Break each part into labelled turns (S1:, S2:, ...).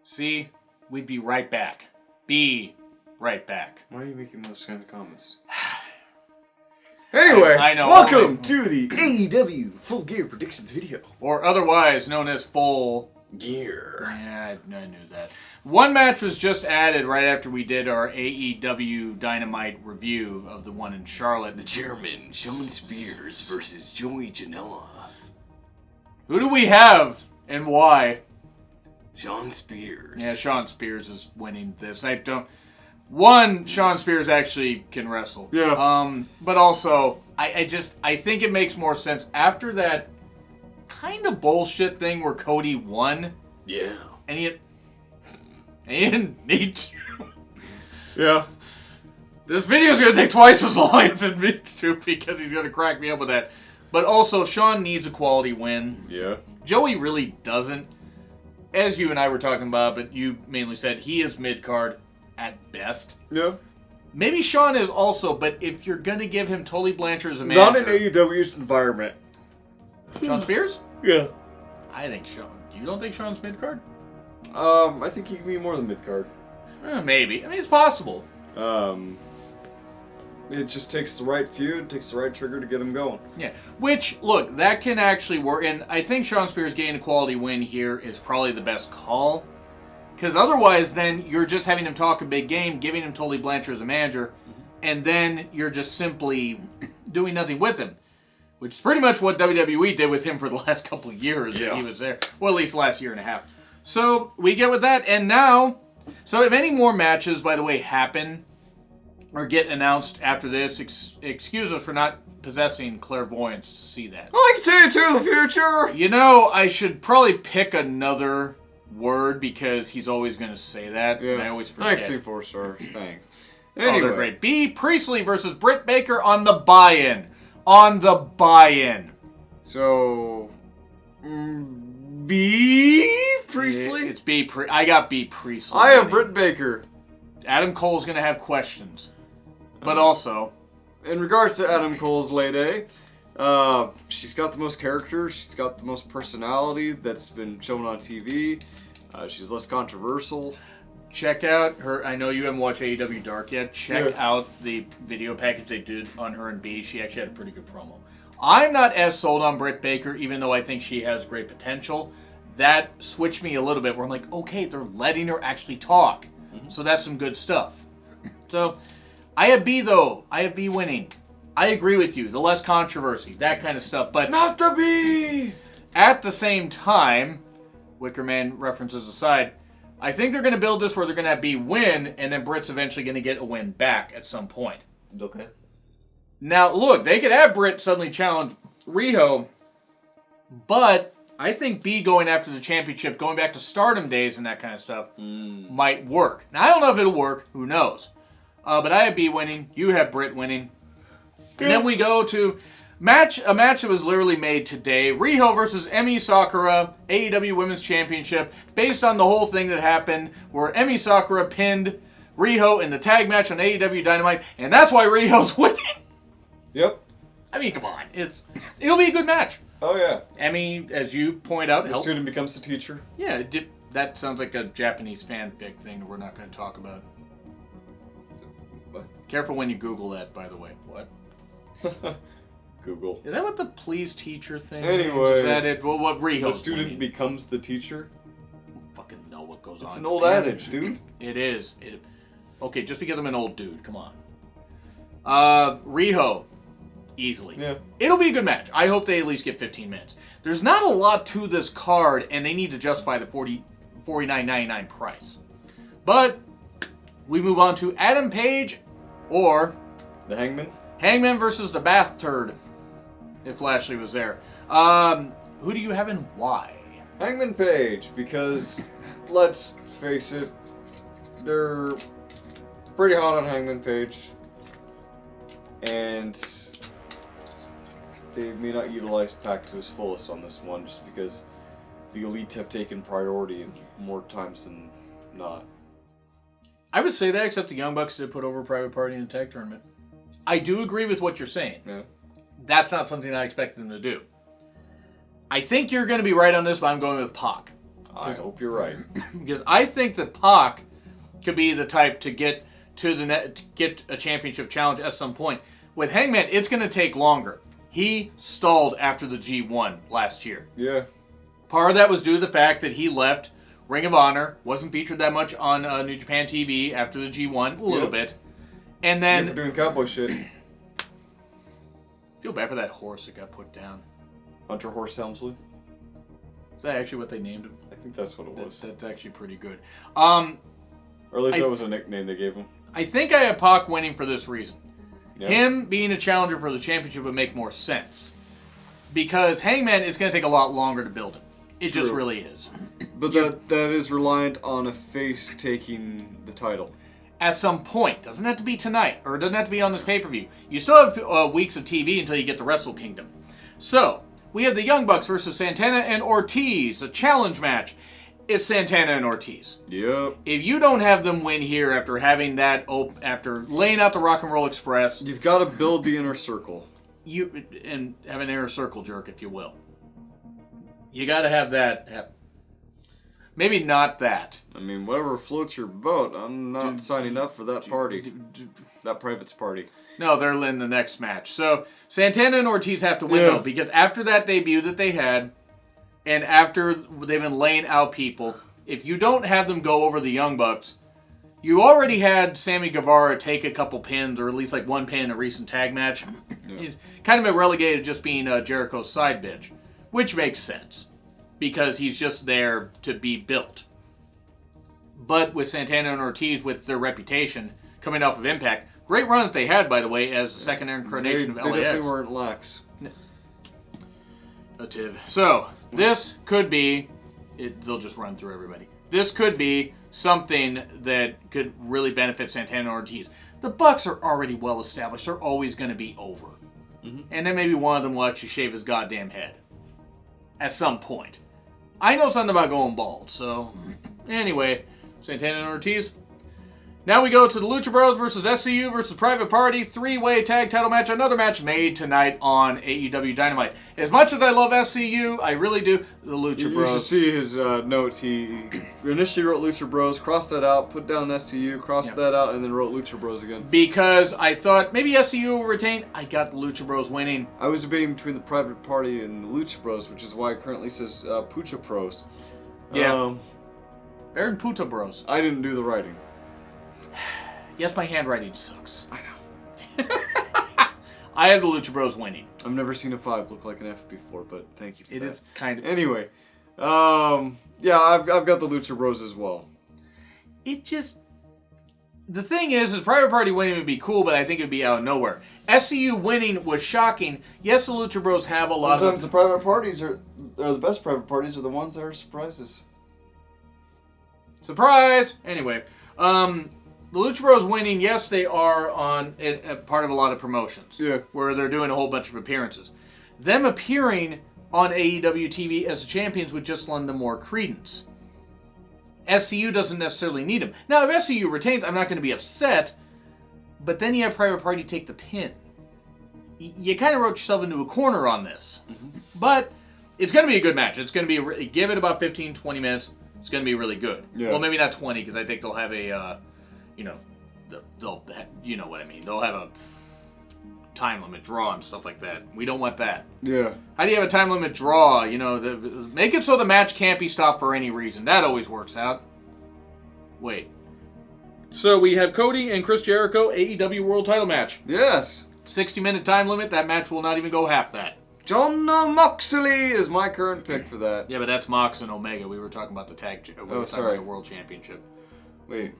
S1: See, we'd be right back. Be right back.
S2: Why are you making those kind of comments? Anyway,
S1: I know.
S2: welcome to the AEW Full Gear Predictions video.
S1: Or otherwise known as Full
S2: Gear.
S1: Yeah, I knew that. One match was just added right after we did our AEW Dynamite review of the one in Charlotte.
S2: The Chairman, Shawn Spears versus Joey Janela.
S1: Who do we have and why?
S2: Shawn Spears.
S1: Yeah, Shawn Spears is winning this. Shawn Spears actually can wrestle.
S2: Yeah.
S1: But also, I think it makes more sense after that kind of bullshit thing where Cody won.
S2: Yeah.
S1: And he didn't need to.
S2: Yeah.
S1: This video's going to take twice as long as it needs to because he's going to crack me up with that. But also, Shawn needs a quality win.
S2: Yeah.
S1: Joey really doesn't. As you and I were talking about, but you mainly said he is mid-card at best.
S2: Yeah.
S1: Maybe Shawn is also, but if you're going to give him Tully Blanchard as a
S2: Not
S1: manager...
S2: in AEW's environment.
S1: Shawn Spears?
S2: Yeah.
S1: I think Shawn... You don't think Shawn's mid-card?
S2: I think he can be more than mid-card.
S1: Maybe. I mean, it's possible.
S2: It just takes the right feud, takes the right trigger to get him going.
S1: Yeah. Which, look, that can actually work. And I think Shawn Spears getting a quality win here is probably the best call. Because otherwise, then, you're just having him talk a big game, giving him Tully Blanchard as a manager, and then you're just simply doing nothing with him. Which is pretty much what WWE did with him for the last couple of years that he was there. Well, at least the last year and a half. So, we get with that, and now... So, if any more matches, by the way, happen or get announced after this, excuse us for not possessing clairvoyance to see that.
S2: I can tell you to the future!
S1: You know, I should probably pick another word because he's always going to say that.
S2: Yeah.
S1: And I always forget.
S2: Thanks, C4 Star. Thanks.
S1: Anyway. Oh, they're great. B. Priestley versus Britt Baker on the buy-in. On the buy-in.
S2: So... B. Priestley?
S1: It's B. I got B. Priestley.
S2: I have Britt Baker.
S1: Adam Cole's going to have questions. But also...
S2: In regards to Adam Cole's lady, she's got the most character, she's got the most personality that's been shown on TV. She's less controversial.
S1: Check out her. I know you haven't watched AEW Dark yet. Check out the video package they did on her and B. She actually had a pretty good promo. I'm not as sold on Britt Baker, even though I think she has great potential. That switched me a little bit where I'm like, okay, they're letting her actually talk. Mm-hmm. So that's some good stuff. So... I have B, though. I have B winning. I agree with you. The less controversy, that kind of stuff. But
S2: not the B!
S1: At the same time, Wickerman references aside, I think they're going to build this where they're going to have B win, and then Britt's eventually going to get a win back at some point.
S2: Okay.
S1: Now, look, they could have Britt suddenly challenge Riho, but I think B going after the championship, going back to Stardom days and that kind of stuff, might work. Now, I don't know if it'll work. Who knows? But I have B winning. You have Britt winning. And then we go to a match that was literally made today. Riho versus Emi Sakura, AEW Women's Championship, based on the whole thing that happened where Emi Sakura pinned Riho in the tag match on AEW Dynamite, and that's why Riho's winning.
S2: Yep.
S1: I mean, come on. It'll be a good match.
S2: Oh, yeah.
S1: Emi, as you point out...
S2: The student becomes the teacher.
S1: Yeah, that sounds like a Japanese fanfic thing that we're not going to talk about.
S2: What?
S1: Careful when you Google that, by the way. What?
S2: Google.
S1: Is that what the please teacher thing
S2: anyway,
S1: is? Is that it? Well, what Riho's
S2: the student
S1: winning.
S2: Becomes the teacher?
S1: I don't fucking know what goes on.
S2: It's an old adage, dude.
S1: It is. Okay, just because I'm an old dude. Come on. Riho. Easily.
S2: Yeah.
S1: It'll be a good match. I hope they at least get 15 minutes. There's not a lot to this card, and they need to justify the $49.99 price. But we move on to Adam Page or...
S2: The Hangman?
S1: Hangman versus the Bath Turd, if Lashley was there. Who do you have and why?
S2: Hangman Page, because, let's face it, they're pretty hot on Hangman Page. And they may not utilize Pac to his fullest on this one, just because the Elite have taken priority more times than not.
S1: I would say that, except the Young Bucks did put over Private Party in the tag tournament. I do agree with what you're saying.
S2: Yeah.
S1: That's not something I expected them to do. I think you're going to be right on this, but I'm going with Pac.
S2: I hope you're right.
S1: Because I think that Pac could be the type to get to to get a championship challenge at some point. With Hangman, it's going to take longer. He stalled after the G1 last year.
S2: Yeah.
S1: Part of that was due to the fact that he left Ring of Honor, wasn't featured that much on New Japan TV after the G1, a little bit. And then...
S2: For doing cowboy shit.
S1: Feel bad for that horse that got put down.
S2: Hunter Horse Helmsley?
S1: Is that actually what they named him?
S2: I think that's what it was.
S1: That's actually pretty good.
S2: Or at least that was a nickname they gave him.
S1: I think I have Pac winning for this reason.
S2: Yeah.
S1: Him being a challenger for the championship would make more sense. Because Hangman, it's going to take a lot longer to build him. It just really is.
S2: But that is reliant on a face taking the title.
S1: At some point. Doesn't have to be tonight. Or it doesn't have to be on this pay-per-view. You still have weeks of TV until you get to Wrestle Kingdom. So, we have the Young Bucks versus Santana and Ortiz. A challenge match. It's Santana and Ortiz.
S2: Yep.
S1: If you don't have them win here after having that, after laying out the Rock and Roll Express,
S2: you've got to build the inner circle.
S1: And have an inner circle jerk, if you will. You got to have that happen. Maybe not that.
S2: I mean, whatever floats your boat. I'm not signing up for that party. That private's party.
S1: No, they're in the next match. So Santana and Ortiz have to win though, because after that debut that they had. And after they've been laying out people, if you don't have them go over the Young Bucks, you already had Sammy Guevara take a couple pins, or at least like one pin in a recent tag match. Yeah. He's kind of been relegated to just being Jericho's side bitch, which makes sense, because he's just there to be built. But with Santana and Ortiz, with their reputation coming off of Impact, great run that they had, by the way, as the second incarnation of LAX.
S2: They definitely weren't lax.
S1: So, this could be... they'll just run through everybody. This could be something that could really benefit Santana and Ortiz. The Bucks are already well established. They're always going to be over. Mm-hmm. And then maybe one of them will actually shave his goddamn head. At some point. I know something about going bald, so... Anyway, Santana and Ortiz... Now we go to the Lucha Bros versus SCU versus Private Party, three-way tag title match. Another match made tonight on AEW Dynamite. As much as I love SCU, I really do the Lucha Bros.
S2: You should see his notes. He initially wrote Lucha Bros, crossed that out, put down SCU, crossed that out, and then wrote Lucha Bros again.
S1: Because I thought maybe SCU will retain. I got the Lucha Bros winning.
S2: I was debating between the Private Party and the Lucha Bros, which is why it currently says Pucha Pros.
S1: Yeah. They're in Puta Bros.
S2: I didn't do the writing.
S1: Yes, my handwriting sucks.
S2: I know.
S1: I have the Lucha Bros winning.
S2: I've never seen a 5 look like an F before, but thank you for that.
S1: It is kind of...
S2: Anyway, yeah, I've got the Lucha Bros as well.
S1: It just... The thing is Private Party winning would be cool, but I think it would be out of nowhere. SCU winning was shocking. Yes, the Lucha Bros have a lot of...
S3: Sometimes the private parties are the best private parties are the ones that are surprises.
S1: Surprise! Anyway, the Lucha Bros winning, yes, they are on a part of a lot of promotions.
S2: Yeah.
S1: Where they're doing a whole bunch of appearances. Them appearing on AEW TV as the champions would just lend them more credence. SCU doesn't necessarily need them. Now, if SCU retains, I'm not going to be upset, but then you have Private Party take the pin. You kind of wrote yourself into a corner on this. Mm-hmm. But it's going to be a good match. It's going to be give it about 15, 20 minutes. It's going to be really good.
S2: Yeah.
S1: Well, maybe not 20, because I think they'll have a... you know what I mean. They'll have a time limit draw and stuff like that. We don't want that.
S2: Yeah.
S1: How do you have a time limit draw? Make it so the match can't be stopped for any reason. That always works out. Wait. So we have Cody and Chris Jericho AEW World Title match.
S2: Yes.
S1: 60-minute time limit. That match will not even go half that.
S2: John Moxley is my current pick for that.
S1: Yeah, but that's Mox and Omega. We were talking about the talking about the World Championship.
S2: Wait.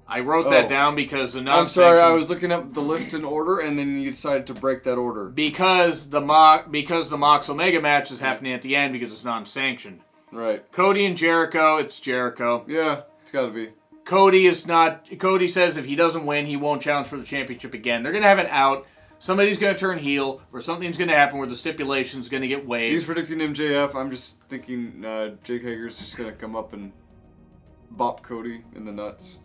S1: I wrote that down because
S2: I'm sorry, I was looking up the list in order, and then you decided to break that order.
S1: Because the Mox Omega match is happening at the end because it's non-sanctioned.
S2: Right.
S1: Cody and Jericho, it's Jericho.
S2: Yeah, it's got to be.
S1: Cody says if he doesn't win, he won't challenge for the championship again. They're going to have an out. Somebody's going to turn heel, or something's going to happen where the stipulation's going to get waived.
S2: He's predicting MJF. I'm just thinking Jake Hager's just going to come up and bop Cody in the nuts.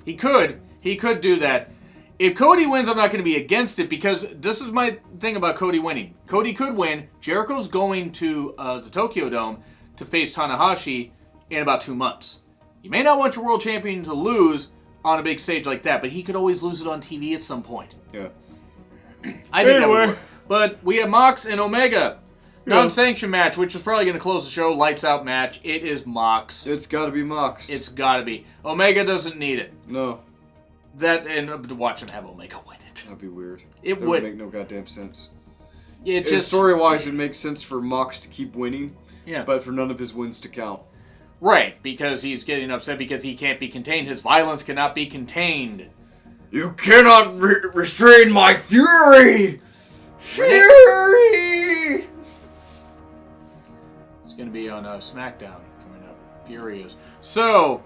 S1: He could do that. If Cody wins, I'm not going to be against it, because this is my thing about Cody winning. Cody could win. Jericho's going to the Tokyo Dome to face Tanahashi in about 2 months. You may not want your world champion to lose on a big stage like that, but he could always lose it on TV at some point.
S2: Yeah.
S1: I think that would work. But we have Mox and Omega.
S2: Yeah.
S1: Non-sanctioned match, which is probably going to close the show. Lights out match. It is Mox.
S2: It's got to be Mox.
S1: It's got to be. Omega doesn't need it.
S2: No.
S1: And watch him have Omega win it.
S2: That'd be weird.
S1: It
S2: that
S1: would
S2: make no goddamn sense.
S1: It just
S2: story-wise, it makes sense for Mox to keep winning.
S1: Yeah.
S2: But for none of his wins to count.
S1: Right, because he's getting upset because he can't be contained. His violence cannot be contained.
S2: You cannot restrain my fury! Fury!
S1: It's going to be on SmackDown coming up. Furious. So,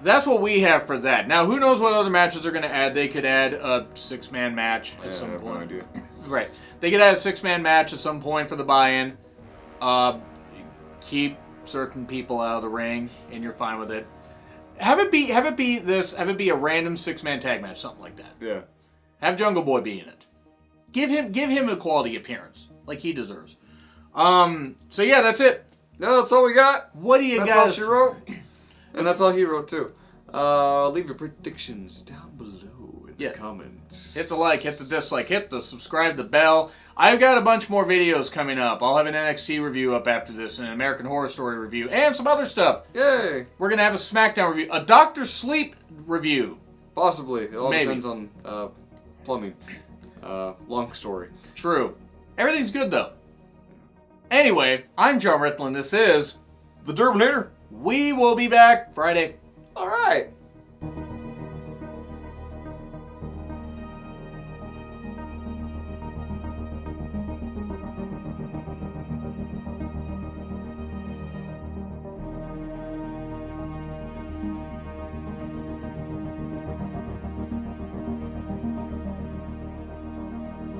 S1: that's what we have for that. Now, who knows what other matches they're going to add? They could add a 6-man match at some point. I have no idea. Right. They could add a 6-man match at some point for the buy-in. Keep certain people out of the ring, and you're fine with it. Have it be a random 6-man tag match, something like that.
S2: Yeah.
S1: Have Jungle Boy be in it. Give him a quality appearance, like he deserves. So yeah, that's it.
S2: No, that's all we got.
S1: What do you guys?
S2: That's all she wrote. And that's all he wrote, too. Leave your predictions down below in the comments.
S1: Hit the like, hit the dislike, hit the subscribe, the bell. I've got a bunch more videos coming up. I'll have an NXT review up after this, an American Horror Story review, and some other stuff.
S2: Yay!
S1: We're going to have a SmackDown review, a Dr. Sleep review.
S2: Possibly. It all
S1: Maybe.
S2: depends on plumbing. Long story.
S1: True. Everything's good, though. Anyway, I'm John Ritlin. This is
S2: The Terminator.
S1: We will be back Friday.
S2: All right.